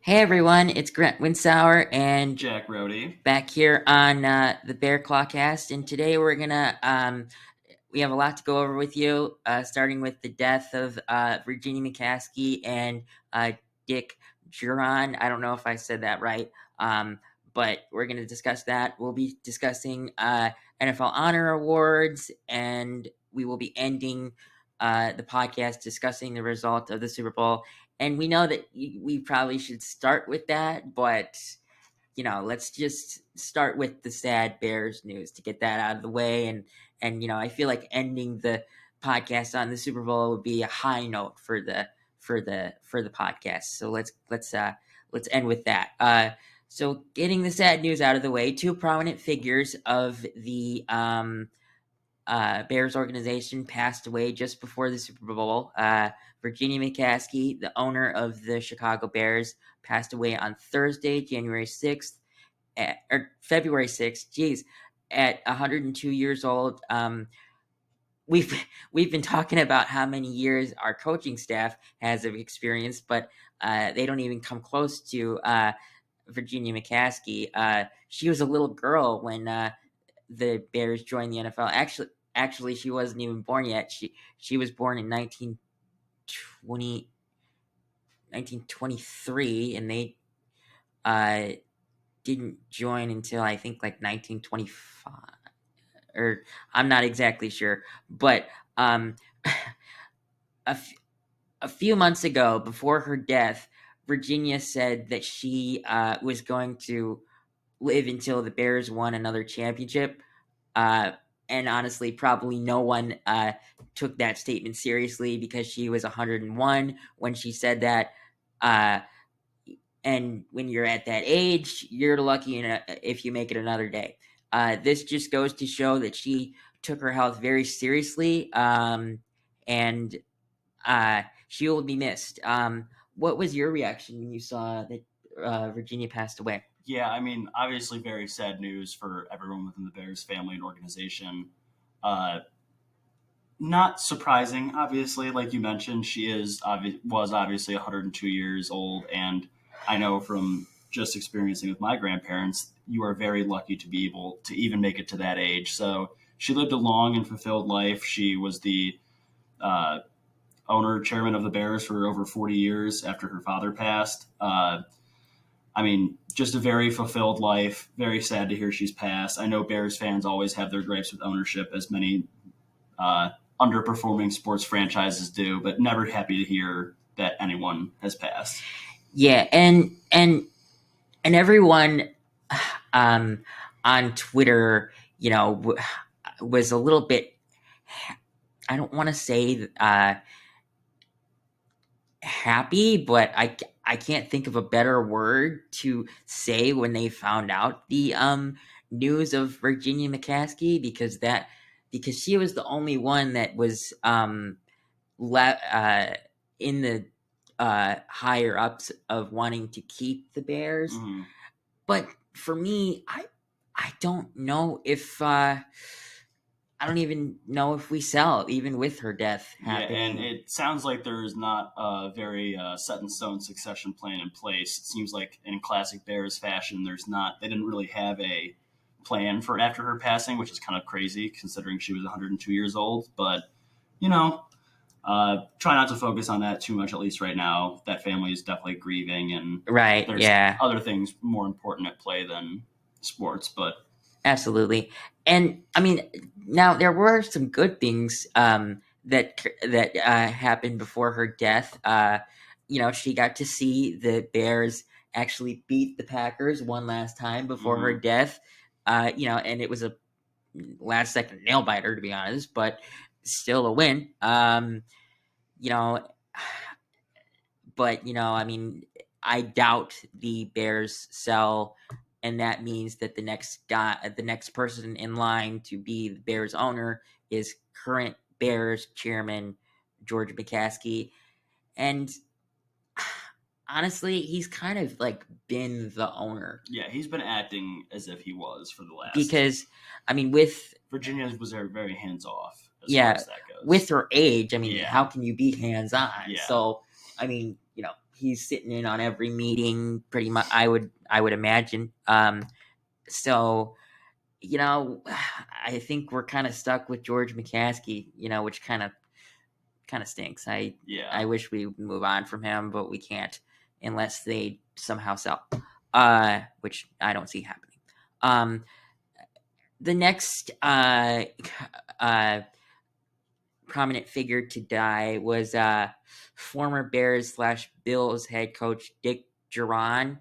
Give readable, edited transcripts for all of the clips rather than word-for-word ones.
Hey everyone, it's Grant Winsauer and Jack Rody. back here on the Bear Clawcast, and today we have a lot to go over with you, starting with the death of Virginia McCaskey and Dick Juron. I don't know if I said that right, but we're gonna discuss that. We'll be discussing NFL Honor Awards, and we will be ending the podcast discussing the result of the Super Bowl. And we know that we probably should start with that, but let's just start with the sad Bears news to get that out of the way. And I feel like ending the podcast on the Super Bowl would be a high note for the podcast. So let's end with that. So getting the sad news out of the way, two prominent figures of the Bears organization passed away just before the Super Bowl. Virginia McCaskey, the owner of the Chicago Bears, passed away on Thursday, January 6th, or February 6th, at 102 years old. We've we've been talking about how many years our coaching staff has of experience, but they don't even come close to Virginia McCaskey. She was a little girl when the Bears joined the NFL. Actually, she wasn't even born yet. She was born in 1923, and they uh, didn't join until I think like 1925, or I'm not exactly sure. But um, a, f- a few months ago, before her death, Virginia said that she was going to live until the Bears won another championship. Uh, and honestly, probably no one took that statement seriously because she was 101 when she said that. Uh, and when you're at that age, you're lucky if you make it another day. This just goes to show that she took her health very seriously, and she will be missed. What was your reaction when you saw that Virginia passed away? Yeah, I mean, obviously, very sad news for everyone within the Bears family and organization. Uh, Not surprising, obviously, like you mentioned, was obviously 102 years old, and I know from just experiencing with my grandparents, you are very lucky to be able to even make it to that age. So she lived a long and fulfilled life. She was the uh, owner, chairman of the Bears for over 40 years after her father passed. I mean, just a very fulfilled life. Very sad to hear she's passed. I know Bears fans always have their gripes with ownership, as many uh, underperforming sports franchises do, but never happy to hear that anyone has passed. Yeah, and everyone um, on Twitter, was a little bit. I don't want to say happy, but I can't think of a better word to say when they found out the news of Virginia McCaskey, because she was the only one that was in the higher ups of wanting to keep the Bears. Mm-hmm. But for me, I don't know if I don't even know if we sell, even with her death Yeah, and happening. it sounds like there is not a very set in stone succession plan in place. It seems like in classic Bears fashion, there's not. They didn't really have a plan for after her passing, which is kind of crazy considering she was 102 years old. But you know, try not to focus on that too much, at least right now. That family is definitely grieving, and Right? there's Yeah. other things more important at play than sports. But Absolutely. And I mean, now there were some good things that happened before her death. She got to see the Bears actually beat the Packers one last time before her mm-hmm. death. And it was a last second nail biter, to be honest, but still a win. You know, I mean, I doubt the Bears sell, and that means that the next person in line to be the Bears owner is current Bears chairman George McCaskey, and honestly, he's kind of like been the owner Yeah, he's been acting as if he was for the last. because, I mean, with Virginia was very hands off as far yeah, as that with goes. her age, I mean, Yeah, how can you be hands on? yeah, So, I mean, he's sitting in on every meeting, pretty much. I would imagine. So I think we're kind of stuck with George McCaskey. Which kind of stinks. I Yeah. wish we would move on from him, but we can't unless they somehow sell. Which I don't see happening. The next uh, prominent figure to die was former Bears/Bills head coach Dick Duran.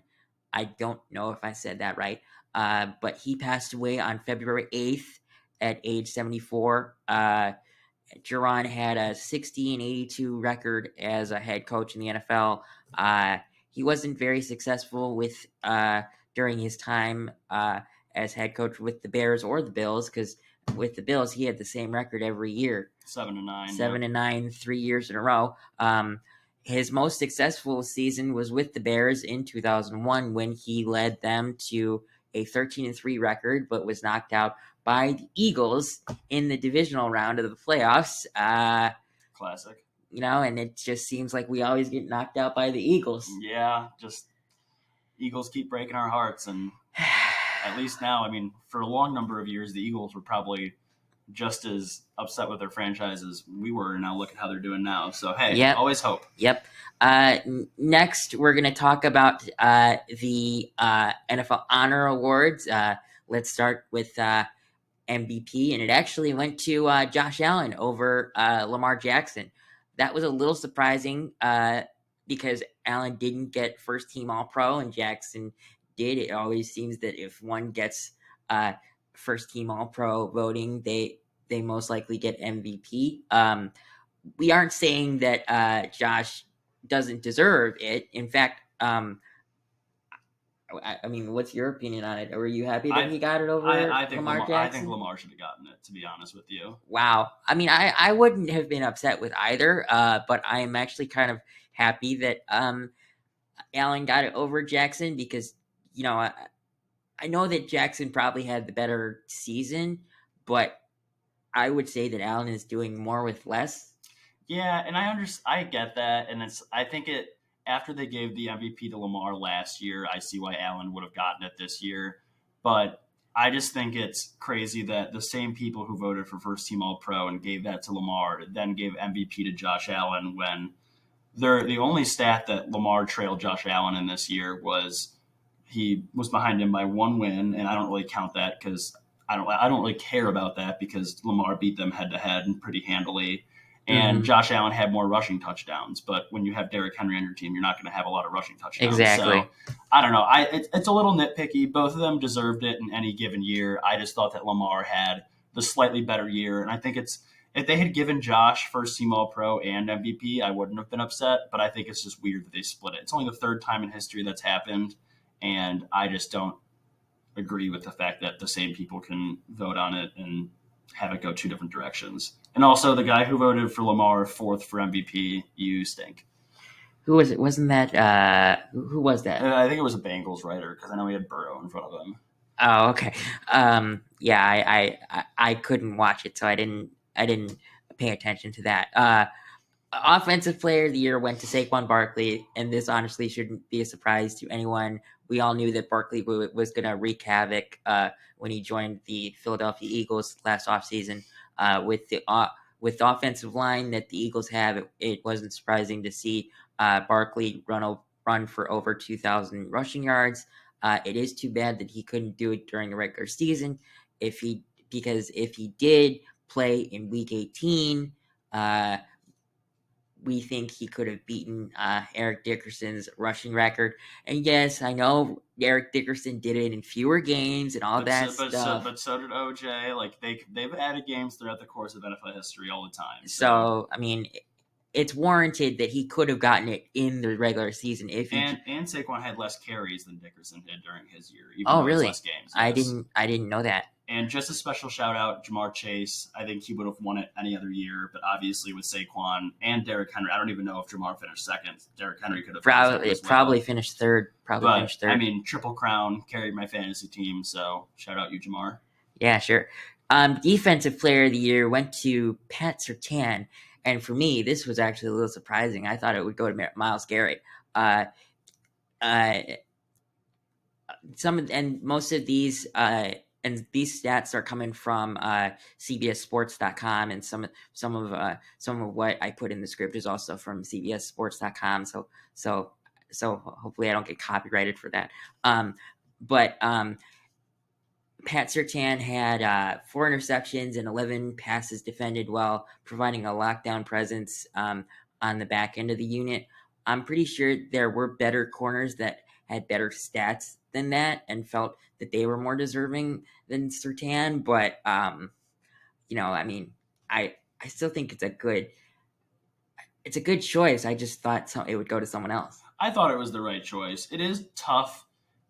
I don't know if I said that right, but he passed away on February 8th at age 74. Duran had a 60-82 record as a head coach in the NFL. He wasn't very successful with during his time as head coach with the Bears or the Bills, because with the Bills he had the same record every year, 7-9. 7-9, 3 years in a row. His most successful season was with the Bears in 2001 when he led them to a 13-3 record, but was knocked out by the Eagles in the divisional round of the playoffs. Classic. And it just seems like we always get knocked out by the Eagles. Yeah, just Eagles keep breaking our hearts, and at least now, I mean, for a long number of years, the Eagles were probably just as upset with their franchise as we were. Now look at how they're doing now. So hey, Yep. always hope. Yep. Next, we're going to talk about the NFL Honor Awards. Let's start with MVP, and it actually went to Josh Allen over Lamar Jackson. That was a little surprising because Allen didn't get first team All Pro and Jackson did. It always seems that if one gets first team All Pro voting, they most likely get MVP. We aren't saying that Josh doesn't deserve it. In fact, I mean, what's your opinion on it? Were you happy that he got it over I think Lamar Jackson? I think Lamar should have gotten it, to be honest with you. Wow. I mean, I wouldn't have been upset with either, but I am actually kind of happy that Allen got it over Jackson because, I know that Jackson probably had the better season, but I would say that Allen is doing more with less. Yeah, and I get that, and I think it after they gave the MVP to Lamar last year, I see why Allen would have gotten it this year, but I just think it's crazy that the same people who voted for first team All Pro and gave that to Lamar then gave MVP to Josh Allen when the only stat that Lamar trailed Josh Allen in this year was he was behind him by one win, and I don't really count that because I don't really care about that because Lamar beat them head to head and pretty handily. And Josh Allen had more rushing touchdowns, but when you have Derrick Henry on your team, you're not going to have a lot of rushing touchdowns. Exactly. So I don't know. It's a little nitpicky. Both of them deserved it in any given year. I just thought that Lamar had the slightly better year, and I think if they had given Josh first team All Pro and MVP, I wouldn't have been upset. But I think it's just weird that they split it. It's only the third time in history that's happened, and I just don't agree with the fact that the same people can vote on it and have it go two different directions. And also, the guy who voted for Lamar fourth for MVP, you stink. Who was it? Wasn't that who was that? I think it was a Bengals writer because I know he had Burrow in front of him. Oh, okay. Yeah, I couldn't watch it, so I didn't pay attention to that. Offensive player of the year went to Saquon Barkley, and this honestly shouldn't be a surprise to anyone. We all knew that Barkley was going to wreak havoc when he joined the Philadelphia Eagles last offseason. With the offensive line that the Eagles have, it wasn't surprising to see Barkley run for over 2,000 rushing yards. It is too bad that he couldn't do it during the regular season. Because if he did play in Week 18, we think he could have beaten Eric Dickerson's rushing record. And yes, I know Eric Dickerson did it in fewer games and all stuff. But so did OJ. Like they've added games throughout the course of NFL history all the time. So I mean, it's warranted that he could have gotten it in the regular season and Saquon had less carries than Dickerson did during his year. Even though really? Less games. Yes. I didn't know that. And just a special shout out, Jamar Chase. I think he would have won it any other year, but obviously with Saquon and Derrick Henry, I don't even know if Jamar finished second. Derrick Henry could have probably finished third. I mean, triple crown, carried my fantasy team, so shout out you, Jamar. Yeah, sure. Defensive player of the year went to Pat Surtain, and for me, this was actually a little surprising. I thought it would go to Myles Garrett. uh, and most of these and these stats are coming from CBSSports.com, and some of what I put in the script is also from CBSSports.com. So hopefully I don't get copyrighted for that. But Pat Surtain had 4 interceptions and 11 passes defended while providing a lockdown presence on the back end of the unit. I'm pretty sure there were better corners that had better stats than that and felt that they were more deserving than Surtain. But, I mean, I still think it's a good choice. I just thought it would go to someone else. I thought it was the right choice. It is tough.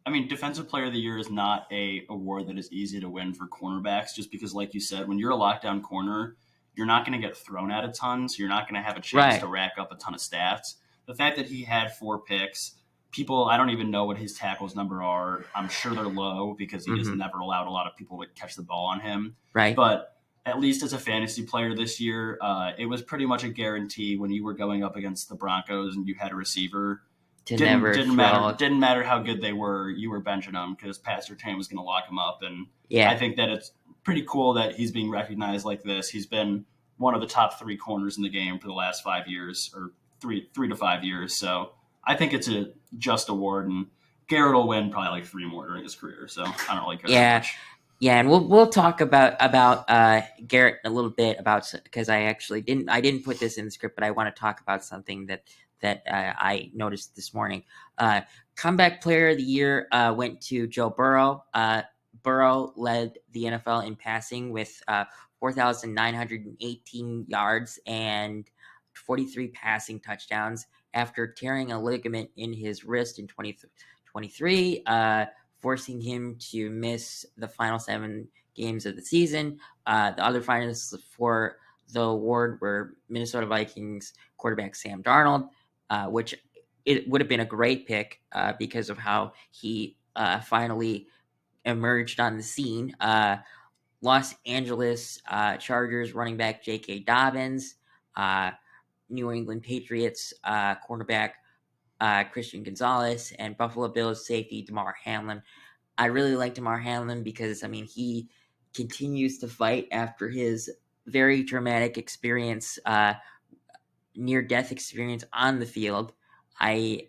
I mean, Defensive Player of the Year is not a award that is easy to win for cornerbacks, just because, like you said, when you're a lockdown corner, you're not going to get thrown at a ton, so you're not going to have a chance to rack up a ton of stats. The fact that he had 4 picks, I don't even know what his tackles number are. I'm sure they're low because he just never allowed a lot of people to catch the ball on him. Right. But at least as a fantasy player this year, it was pretty much a guarantee when you were going up against the Broncos and you had a receiver. Didn't matter how good they were. You were benching them because Pat Surtain was going to lock him up, and I think that it's pretty cool that he's being recognized like this. He's been one of the top 3 corners in the game for the last 5 years, or three to 5 years. So I think it's a just award, and Garrett will win probably like 3 more during his career. So I don't really care that much. Yeah, and we'll talk about Garrett a little bit because I didn't put this in the script, but I want to talk about something that I noticed this morning. Comeback Player of the Year went to Joe Burrow. Burrow led the NFL in passing with 4,918 yards and 43 passing touchdowns after tearing a ligament in his wrist in 2023. Forcing him to miss the final 7 games of the season. The other finalists for the award were Minnesota Vikings quarterback Sam Darnold, which it would have been a great pick because of how he finally emerged on the scene. Los Angeles Chargers running back J.K. Dobbins, New England Patriots cornerback Christian Gonzalez, and Buffalo Bills safety Damar Hamlin. I really like Damar Hamlin because, he continues to fight after his very traumatic experience, near-death experience on the field. I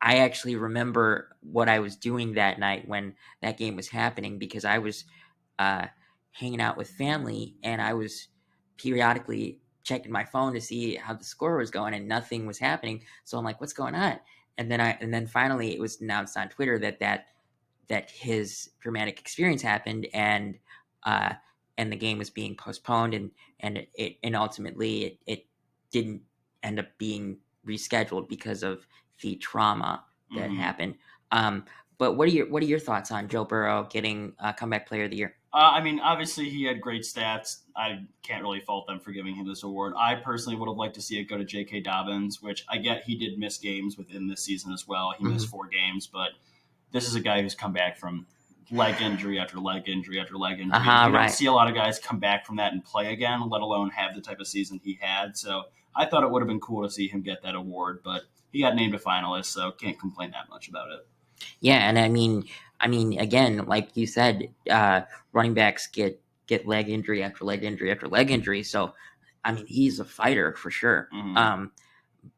actually remember what I was doing that night when that game was happening because I was hanging out with family and I was periodically checking my phone to see how the score was going and nothing was happening. So I'm like, what's going on? And then finally it was announced on Twitter that his dramatic experience happened and the game was being postponed and ultimately it didn't end up being rescheduled because of the trauma that happened. But what are your thoughts on Joe Burrow getting Comeback Player of the Year? I mean, obviously he had great stats. I can't really fault them for giving him this award. I personally would have liked to see it go to J.K. Dobbins, which I get he did miss games within this season as well. He missed 4 games, but this is a guy who's come back from leg injury after leg injury after leg injury. You don't see a lot of guys come back from that and play again, let alone have the type of season he had. So I thought it would have been cool to see him get that award, but he got named a finalist, so can't complain that much about it. Yeah, and I mean, again, like you said, running backs get leg injury after leg injury after leg injury. So, he's a fighter for sure.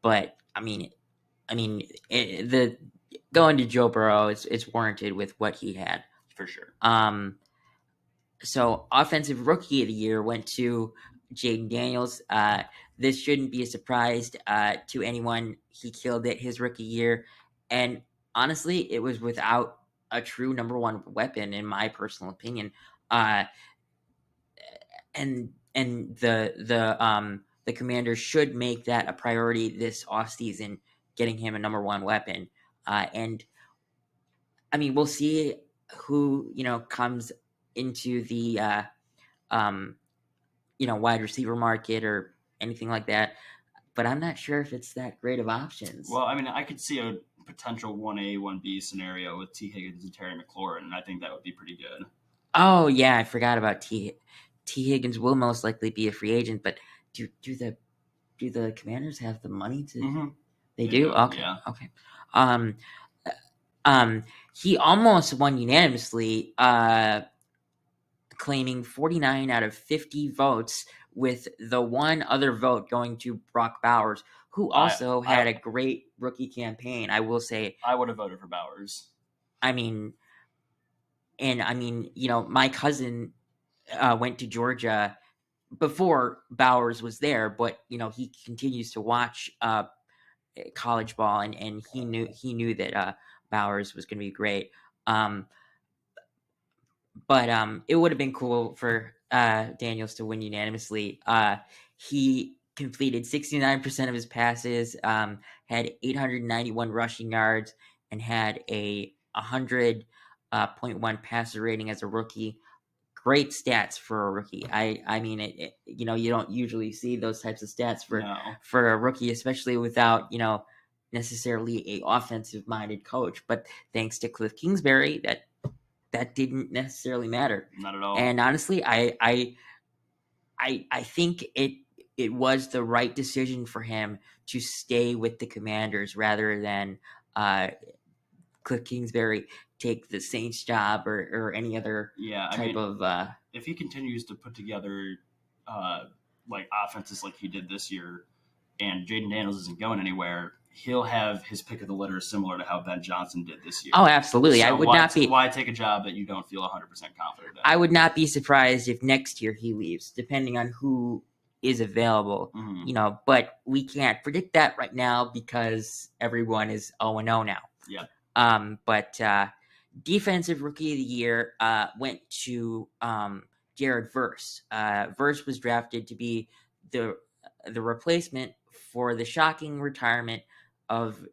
But the going to Joe Burrow, it's warranted with what he had for sure. So Offensive Rookie of the Year went to Jaden Daniels. This shouldn't be a surprise to anyone. He killed it his rookie year, and honestly, it was without a true number 1 weapon, in my personal opinion. And the Commanders should make that a priority this offseason, getting him a number 1 weapon. And we'll see who comes into the wide receiver market or anything like that. But I'm not sure if it's that great of options. Well, I could see a potential 1A, 1B scenario with T. Higgins and Terry McLaurin, and I think that would be pretty good. Oh, yeah, I forgot about T. Higgins will most likely be a free agent, but do the Commanders have the money to? They do? Okay. Yeah. Okay. Um, he almost won unanimously, claiming 49 out of 50 votes, with the one other vote going to Brock Bowers, who also had a great rookie campaign. I will say, I would have voted for Bowers. I mean, my cousin went to Georgia before Bowers was there, but he continues to watch college ball, and he knew that Bowers was going to be great. But it would have been cool for Daniels to win unanimously. He completed 69% of his passes, had 891 rushing yards, and had a 100.1 passer rating as a rookie. Great stats for a rookie. I mean, you don't usually see those types of stats for a rookie, especially without necessarily a offensive minded coach. But thanks to Cliff Kingsbury, that didn't necessarily matter. Not at all. And honestly, I think it was the right decision for him to stay with the Commanders rather than Cliff Kingsbury take the Saints job or any other type of. If he continues to put together like offenses like he did this year, and Jaden Daniels isn't going anywhere, he'll have his pick of the litter, similar to how Ben Johnson did this year. Oh, absolutely. So I would not be. Why take a job that you don't feel 100% confident in? I would not be surprised if next year he leaves, depending on who is available. Mm-hmm. But we can't predict that right now because everyone is 0-0 now. Yeah. But defensive rookie of the year went to Jared Verse. Verse was drafted to be the replacement for the shocking retirement of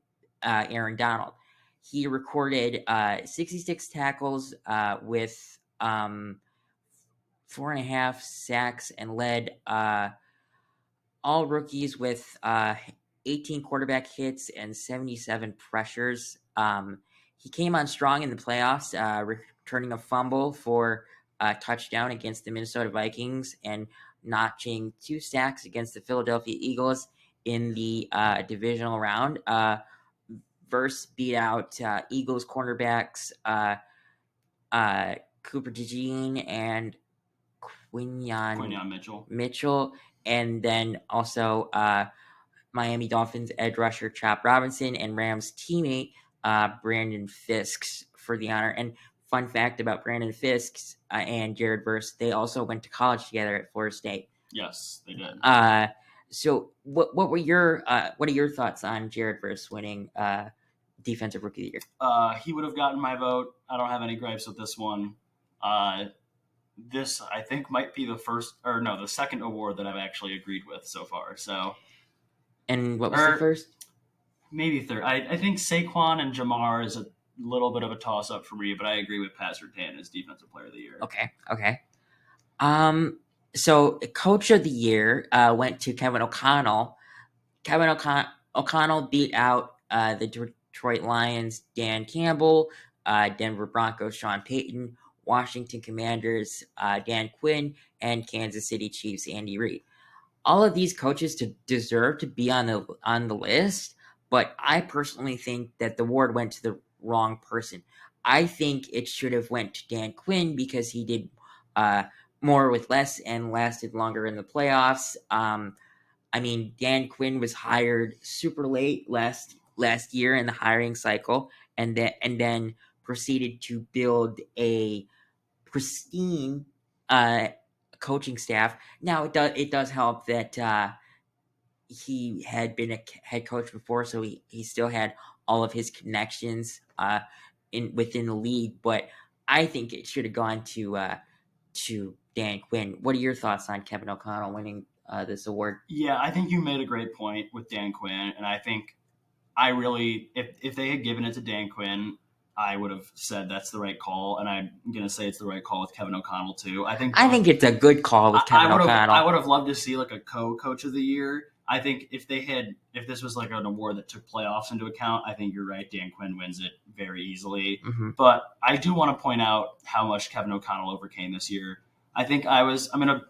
Aaron Donald. He recorded 66 tackles with 4.5 sacks and led all rookies with 18 quarterback hits and 77 pressures. He came on strong in the playoffs, returning a fumble for a touchdown against the Minnesota Vikings and notching 2 sacks against the Philadelphia Eagles in the divisional round. Verse beat out Eagles cornerbacks Cooper DeJean and Quinyon Mitchell, and then also Miami Dolphins edge rusher Chop Robinson and Rams teammate Brandon Fisks for the honor. And fun fact about Brandon Fisks and Jared Verse, they also went to college together at Florida State. Yes, they did. So what are your thoughts on Jared Verse winning Defensive Rookie of the Year? He would have gotten my vote. I don't have any gripes with this one. This, I think, might be the second award that I've actually agreed with so far. So, and what was the first? Maybe third. I think Saquon and Jamar is a little bit of a toss-up for me, but I agree with Pat Surtain as Defensive Player of the Year. Okay. So Coach of the Year went to Kevin O'Connell. Kevin O'Connell beat out the Detroit Lions' Dan Campbell, Denver Broncos' Sean Payton, Washington Commanders' Dan Quinn, and Kansas City Chiefs' Andy Reid. All of these coaches deserve to be on the list, but I personally think that the award went to the wrong person. I think it should have went to Dan Quinn because he did more with less and lasted longer in the playoffs. Dan Quinn was hired super late last year in the hiring cycle, and then proceeded to build a pristine coaching staff. Now it does help that he had been a head coach before, so he still had all of his connections within the league. But I think it should have gone to Dan Quinn. What are your thoughts on Kevin O'Connell winning this award? Yeah, I think you made a great point with Dan Quinn, and I think if they had given it to Dan Quinn, I would have said that's the right call, and I'm going to say it's the right call with Kevin O'Connell too. I think it's a good call with Kevin O'Connell. I would have loved to see like a co-coach of the year. I think if this was like an award that took playoffs into account, I think you're right. Dan Quinn wins it very easily. Mm-hmm. But I do want to point out how much Kevin O'Connell overcame this year. I think I'm going to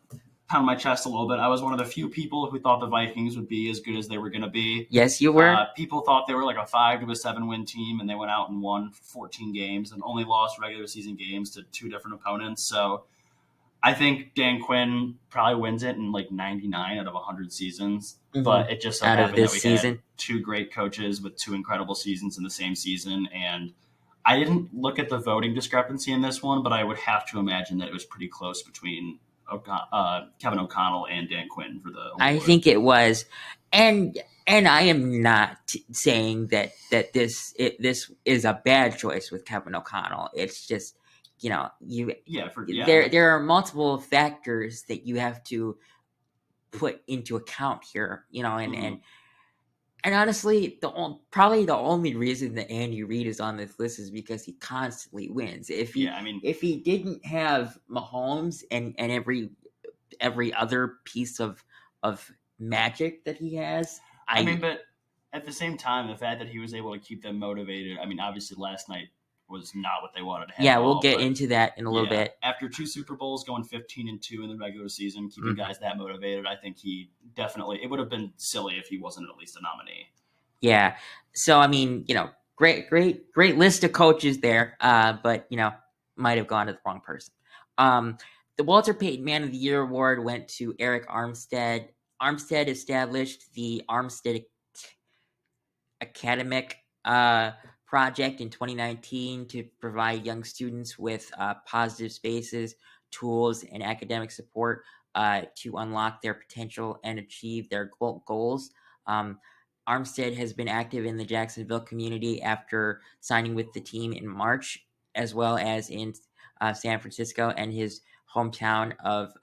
pound my chest a little bit. I was one of the few people who thought the Vikings would be as good as they were going to be. Yes, you were. People thought they were like a 5 to 7 win team, and they went out and won 14 games and only lost regular season games to two different opponents. So I think Dan Quinn probably wins it in like 99 out of 100 seasons. Hmm. But it just so Out of happened that this we had season. two great coaches with two incredible seasons in the same season. And I didn't look at the voting discrepancy in this one, but I would have to imagine that it was pretty close between Kevin O'Connell and Dan Quinn for the I award. think it was, and I am not saying that this is a bad choice with Kevin O'Connell. It's just, you Yeah, there are multiple factors that you have to put into account here, mm-hmm. and honestly, probably the only reason that Andy Reid is on this list is because he constantly wins. Yeah. I mean, If he didn't have Mahomes and every other piece of magic that he has, but at the same time, the fact that he was able to keep them motivated. I mean, obviously last night was not what they wanted to have yeah, at we'll all, get but into that in a little yeah, bit. after two Super Bowls, going 15-2 in the regular season, keeping Mhm. guys that motivated, I think he definitely. It would have been silly if he wasn't at least a nominee. Yeah. So I mean, great list of coaches there. But might have gone to the wrong person. Um, the Walter Payton Man of the Year award went to Eric Armstead. Armstead established the Armstead academic project in 2019 to provide young students with positive spaces, tools, and academic support to unlock their potential and achieve their goals. Um, Armstead has been active in the Jacksonville community after signing with the team in March, as well as in San Francisco and his hometown of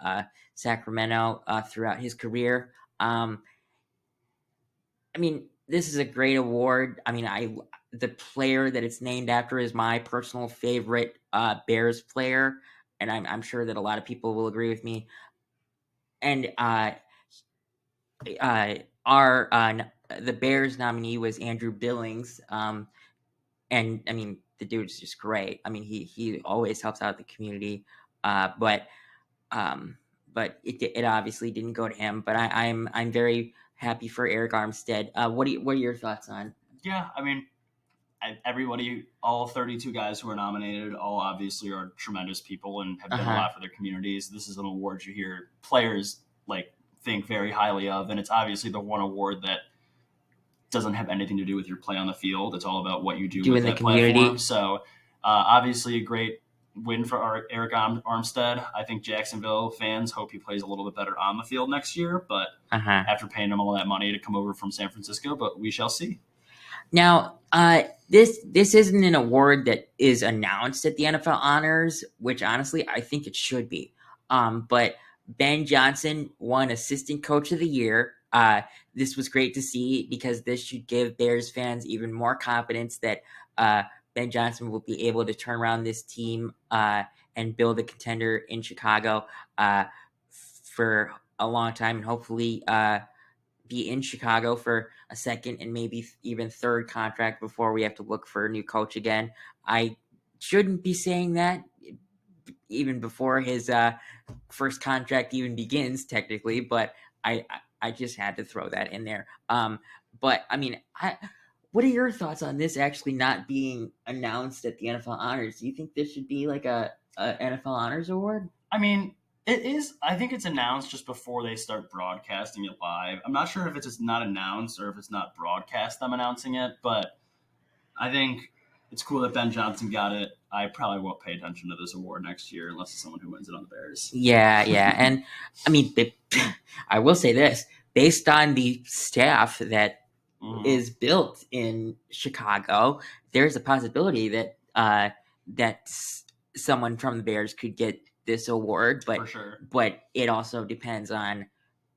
Sacramento throughout his career. I mean, this is a great award. I mean, the player that it's named after is my personal favorite Bears player, and I'm sure that a lot of people will agree with me. And uh, our the Bears nominee was Andrew Billings, and I mean the dude's just great. I mean he always helps out the community, but um, it obviously didn't go to him. But I'm very happy for Eric Armstead. What are your thoughts on? Yeah, I mean, everybody, all 32 guys who are nominated, all obviously are tremendous people and have Uh done a huh. lot for their communities. This is an award you hear players like think very highly of, and it's obviously the one award that doesn't have anything to do with your play on the field. It's all about what you do with Doing the that platform. community. So, obviously, a great win for Eric Armstead. I think Jacksonville fans hope he plays a little bit better on the field next year, but Uh huh. after paying him all that money to come over from San Francisco, but we shall see. Now, this isn't an award that is announced at the NFL Honors, which honestly I think it should be. But Ben Johnson won Assistant Coach of the Year. This was great to see because this should give Bears fans even more confidence that uh, Ben Johnson will be able to turn around this team and build a contender in Chicago for a long time and hopefully be in Chicago for a second and maybe even third contract before we have to look for a new coach again. I shouldn't be saying that even before his first contract even begins, technically, but I just had to throw that in there. But I mean, what are your thoughts on this actually not being announced at the NFL Honors? Do you think this should be like a NFL Honors award? I mean, it is. I think it's announced just before they start broadcasting it live. I'm not sure if it's just not announced or if it's not broadcast. I'm announcing it, but I think it's cool that Ben Johnson got it. I probably won't pay attention to this award next year unless it's someone who wins it on the Bears. Yeah, yeah, and I mean, I will say this: based on the staff that Mm-hmm. is built in Chicago, there's a possibility that someone from the Bears could get this award, For sure. but it also depends on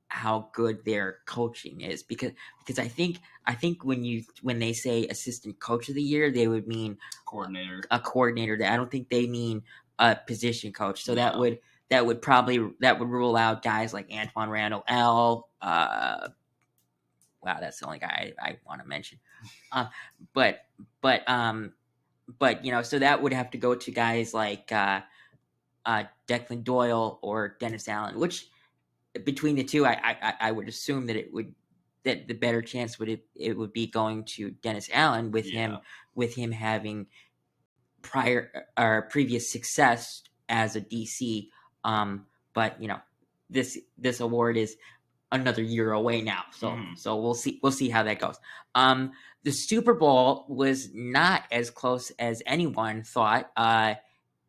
how good their coaching is because I think when they say assistant coach of the year, they would mean Coordinator. a coordinator. I don't think they mean a position coach. So No. that would rule out guys like Antoine Randall L. Wow, that's the only guy I want to mention. Uh, but but so that would have to go to guys like Declan Doyle or Dennis Allen, which between the two, I would assume that the better chance it would be going to Dennis Allen Yeah. with him having prior or previous success as a DC. But this award is another year away now, so Mm-hmm. we'll see how that goes. The Super Bowl was not as close as anyone thought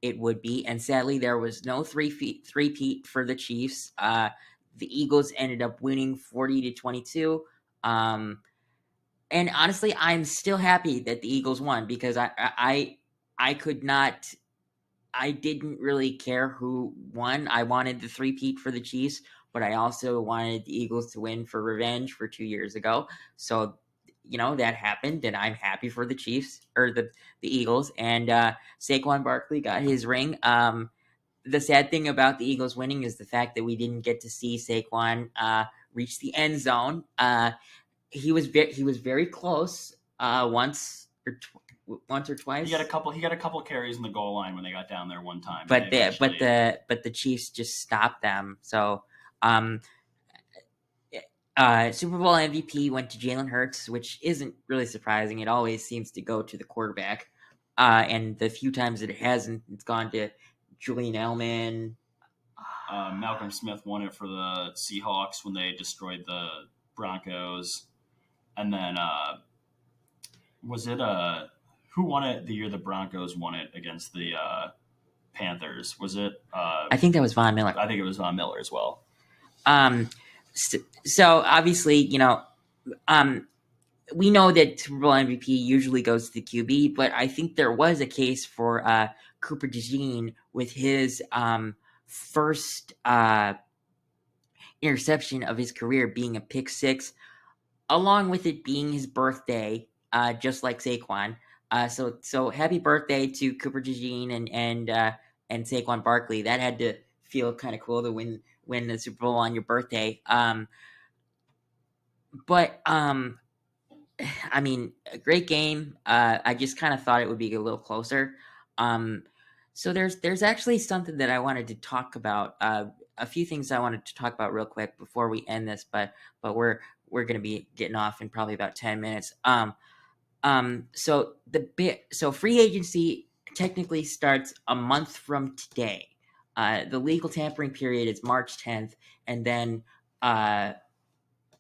it would be, and sadly, there was no three-peat for the Chiefs. The Eagles ended up winning 40-22. And honestly, I'm still happy that the Eagles won because I could not. I didn't really care who won. I wanted the three-peat for the Chiefs, but I also wanted the Eagles to win for revenge for 2 years ago. So, that happened, and I'm happy for the Chiefs or the Eagles. And Saquon Barkley got his ring. The sad thing about the Eagles winning is the fact that we didn't get to see Saquon reach the end zone. He was very close once or twice. He got a couple carries in the goal line when they got down there one time. But the Chiefs just stopped them. So, um, Super Bowl MVP went to Jalen Hurts, which isn't really surprising. It always seems to go to the quarterback. And the few times that it hasn't, it's gone to Julian Edelman. Malcolm Smith won it for the Seahawks when they destroyed the Broncos, and then was it who won it the year the Broncos won it against the Panthers? Was it? I think that was Von Miller. I think it was Von Miller as well. So obviously, we know that Super Bowl MVP usually goes to the QB, but I think there was a case for Cooper DeJean with his first interception of his career being a pick six, along with it being his birthday, just like Saquon. So happy birthday to Cooper DeJean and Saquon Barkley. That had to feel kind of cool to win the Super Bowl on your birthday. But I mean, a great game. I just kind of thought it would be a little closer. So there's actually something that I wanted to talk about. A few things I wanted to talk about real quick before we end this, but we're going to be getting off in probably about 10 minutes. So free agency technically starts a month from today. The legal tampering period is March 10th, and then March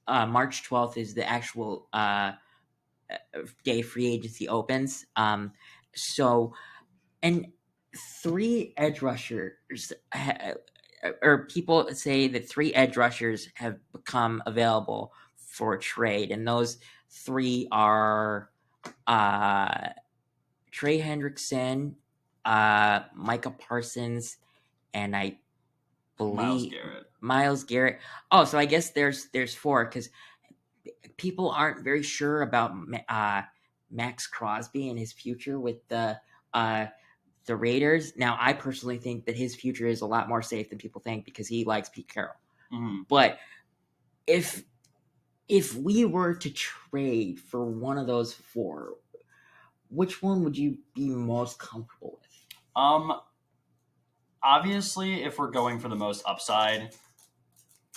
12th is the actual day free agency opens. And three edge rushers, or people say that three edge rushers have become available for trade, and those three are Trey Hendrickson, Micah Parsons, and I believe Myles Garrett. Oh, so I guess there's four because people aren't very sure about Max Crosby and his future with the Raiders. Now, I personally think that his future is a lot more safe than people think because he likes Pete Carroll. Mm-hmm. But if we were to trade for one of those four, which one would you be most comfortable with? Obviously, if we're going for the most upside,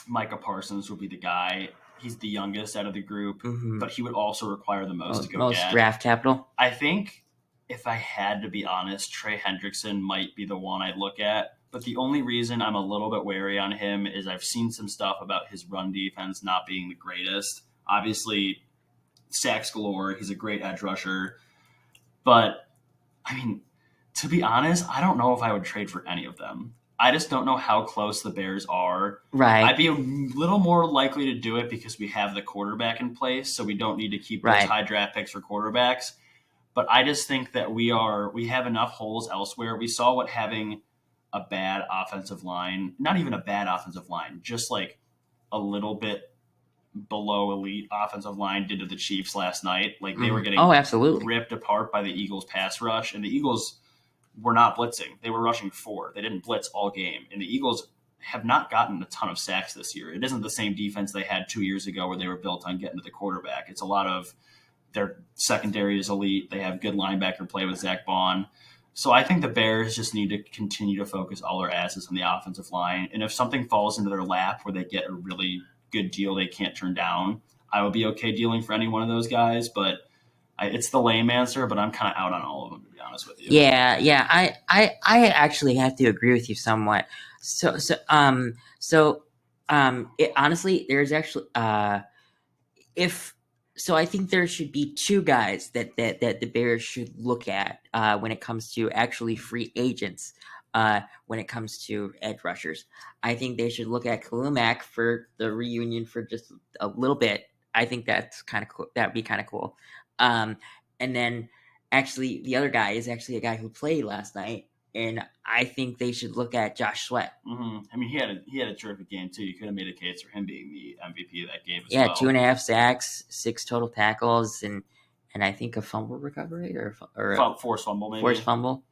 Micah Parsons would be the guy. He's the youngest out of the group, but he would also require the most to go get. Draft capital. I think if I had to be honest, Trey Hendrickson might be the one I'd look at. But the only reason I'm a little bit wary on him is I've seen some stuff about his run defense not being the greatest. Obviously, sacks galore. He's a great edge rusher. But, I mean, to be honest, I don't know if I would trade for any of them. I just don't know how close the Bears are. Right. I'd be a little more likely to do it because we have the quarterback in place, so we don't need to keep those high draft picks for quarterbacks. But I just think that we have enough holes elsewhere. We saw what having a bad offensive line, not even a bad offensive line, just like a little bit below elite offensive line did to the Chiefs last night. Like they were getting absolutely ripped apart by the Eagles pass rush, and the Eagles were not blitzing. They were rushing 4. They didn't blitz all game. And the Eagles have not gotten a ton of sacks this year. It isn't the same defense they had 2 years ago where they were built on getting to the quarterback. It's a lot of their secondary is elite. They have good linebacker play with Zach Bond. So I think the Bears just need to continue to focus all their assets on the offensive line. And if something falls into their lap where they get a really good deal they can't turn down, I would be okay dealing for any one of those guys. But it's the lame answer, but I'm kind of out on all of them, to be honest with you. Yeah. I actually have to agree with you somewhat. Honestly, there's actually if so, I think there should be two guys that the Bears should look at when it comes to actually free agents. When it comes to edge rushers, I think they should look at Khalil Mack for the reunion for just a little bit. I think that's kind of cool. That'd be kind of cool. And then actually, the other guy is actually a guy who played last night, and I think they should look at Josh Sweat. Mm-hmm. I mean, he had a terrific game too. You could have made a case for him being the MVP of that game as Yeah, well. 2.5 sacks, 6 total tackles, and I think a fumble recovery or a forced fumble, maybe. Forced fumble.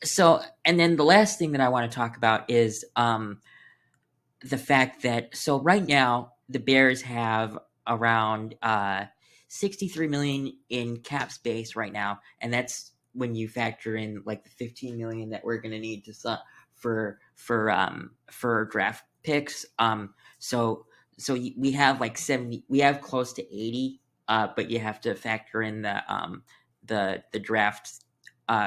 So, and then the last thing that I want to talk about is the fact that right now the Bears have around 63 million in cap space right now, and that's when you factor in like the 15 million that we're going to need to for draft picks. So we have like 70, we have close to 80, but you have to factor in the draft.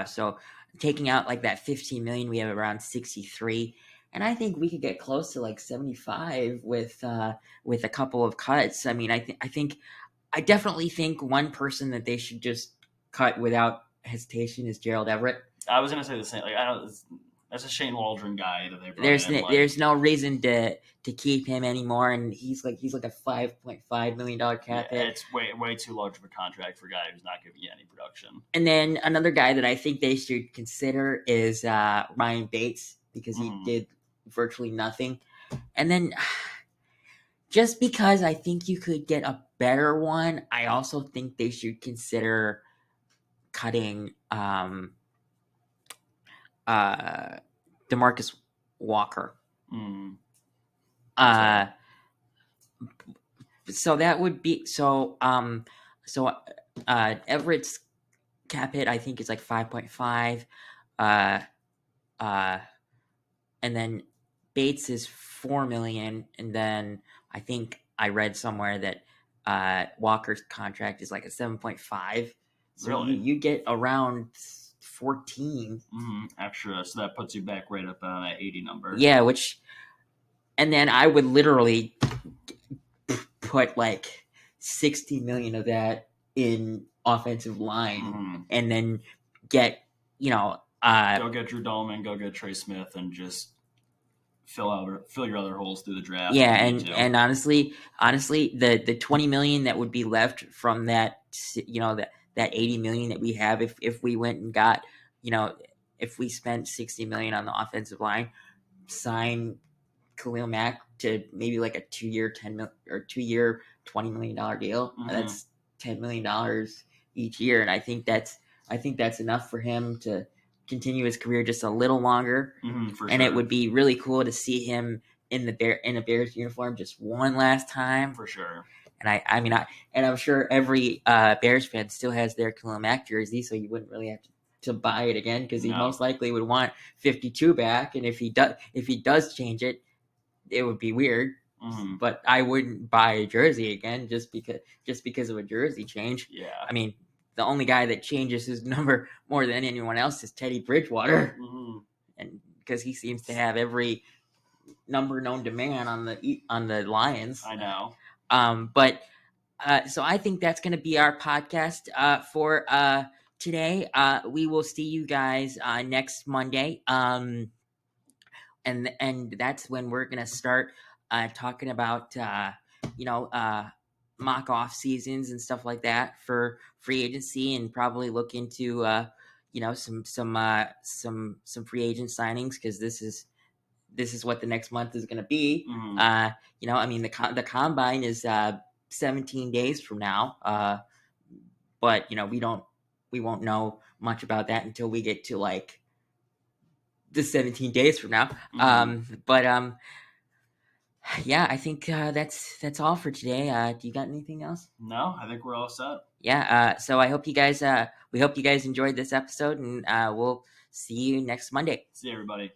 So taking out like that 15 million, we have around 63, and I think we could get close to like 75 with a couple of cuts. I mean, I definitely think one person that they should just cut without hesitation is Gerald Everett. I was gonna say the same. Like, I don't. That's a Shane Waldron guy that they brought in. There's no reason to keep him anymore, and he's like a $5.5 million cap hit. It's way too large of a contract for a guy who's not giving you any production. And then another guy that I think they should consider is Ryan Bates, because he did virtually nothing. And then just because I think you could get a better one, I also think they should consider cutting DeMarcus Walker. So that would be Everett's cap hit I think is like 5.5, and then Bates is 4 million, and then I think I read somewhere that Walker's contract is like a 7.5. So really? you get around 14 extra, so that puts you back right up on that 80 number. Yeah, and then I would literally put like 60 million of that in offensive line, and then get go get Drew Dahlman, go get Trey Smith, and just fill your other holes through the draft. Yeah, and honestly, the 20 million that would be left from that, that 80 million that we have, if we went and got, if we spent 60 million on the offensive line, sign Khalil Mack to maybe like a 2-year $20 million deal. That's $10 million each year, and I think that's enough for him to continue his career just a little longer. And it would be really cool to see him in a Bears uniform just one last time, for sure. And I'm sure every Bears fan still has their Khalil Mack jersey, so you wouldn't really have to buy it again, because he most likely would want 52 back, and if he does change it, it would be weird. But I wouldn't buy a jersey again just because of a jersey change. Yeah. I mean, the only guy that changes his number more than anyone else is Teddy Bridgewater, and because he seems to have every number known to man on the Lions. I know. So I think that's going to be our podcast for today. We will see you guys next Monday. And that's when we're gonna start talking about mock off seasons and stuff like that for free agency, and probably look into some free agent signings, because this is what the next month is gonna be. The combine is 17 days from now, but we won't know much about that until we get to like the 17 days from now. Yeah, I think that's all for today. Do you got anything else? No, I think we're all set. Yeah. So I hope you guys we hope you guys enjoyed this episode, and we'll see you next Monday. See you, everybody.